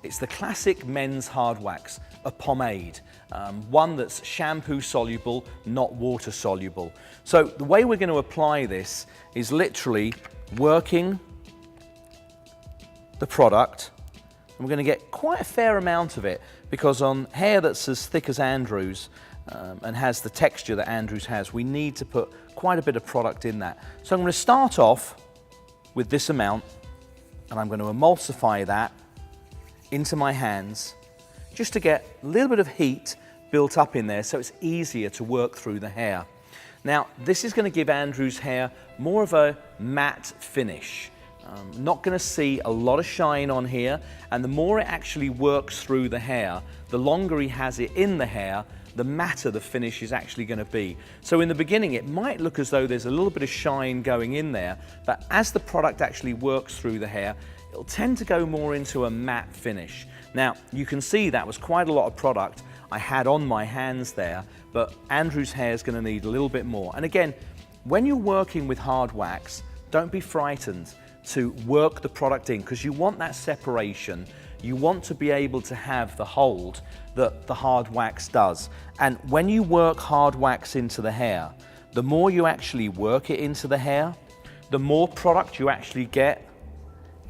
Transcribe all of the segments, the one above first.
It's the classic men's hard wax, a pomade, one that's shampoo soluble, not water soluble. So the way we're going to apply this is literally working the product, and we're going to get quite a fair amount of it, because on hair that's as thick as Andrew's and has the texture that Andrew's has, we need to put quite a bit of product in that. So I'm going to start off with this amount, and I'm going to emulsify that into my hands just to get a little bit of heat built up in there so it's easier to work through the hair. Now, this is going to give Andrew's hair more of a matte finish. Not going to see a lot of shine on here, and the more it actually works through the hair, the longer he has it in the hair, the matter the finish is actually going to be. So in the beginning it might look as though there's a little bit of shine going in there, but as the product actually works through the hair, it'll tend to go more into a matte finish. Now you can see that was quite a lot of product I had on my hands there, but Andrew's hair is going to need a little bit more. And again, when you're working with hard wax, don't be frightened to work the product in, because you want that separation. You want to be able to have the hold that the hard wax does. And when you work hard wax into the hair, the more you actually work it into the hair, the more product you actually get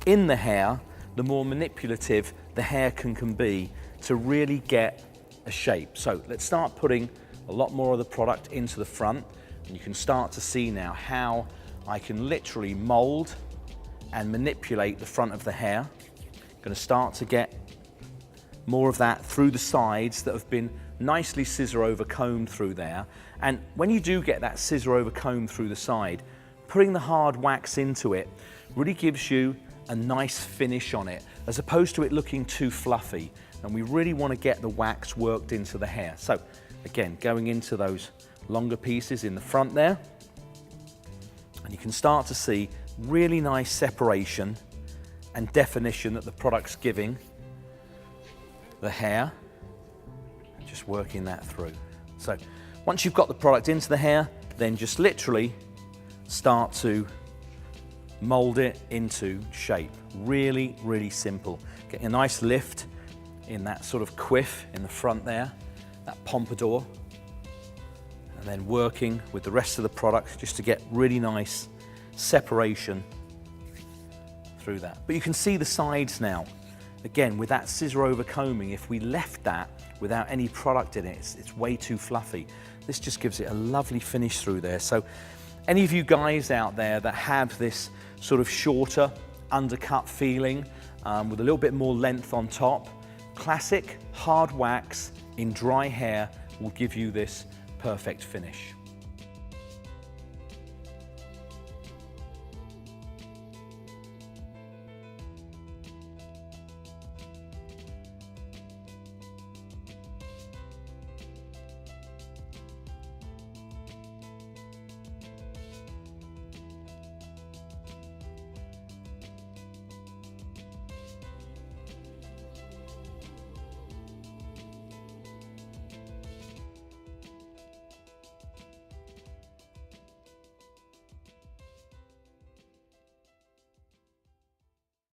in the hair, the more manipulative the hair can be to really get a shape. So let's start putting a lot more of the product into the front, and you can start to see now how I can literally mold and manipulate the front of the hair. Going to start to get more of that through the sides that have been nicely scissor over combed through there. And when you do get that scissor over comb through the side, putting the hard wax into it really gives you a nice finish on it, as opposed to it looking too fluffy. And we really want to get the wax worked into the hair. So again, going into those longer pieces in the front there, and you can start to see really nice separation and definition that the product's giving the hair, and just working that through. So once you've got the product into the hair, then just literally start to mold it into shape. Really, really simple. Getting a nice lift in that sort of quiff in the front there, that pompadour, and then working with the rest of the product just to get really nice separation through that. But you can see the sides now. Again, with that scissor over combing, if we left that without any product in it, it's way too fluffy. This just gives it a lovely finish through there. So any of you guys out there that have this sort of shorter undercut feeling with a little bit more length on top, classic hard wax in dry hair will give you this perfect finish.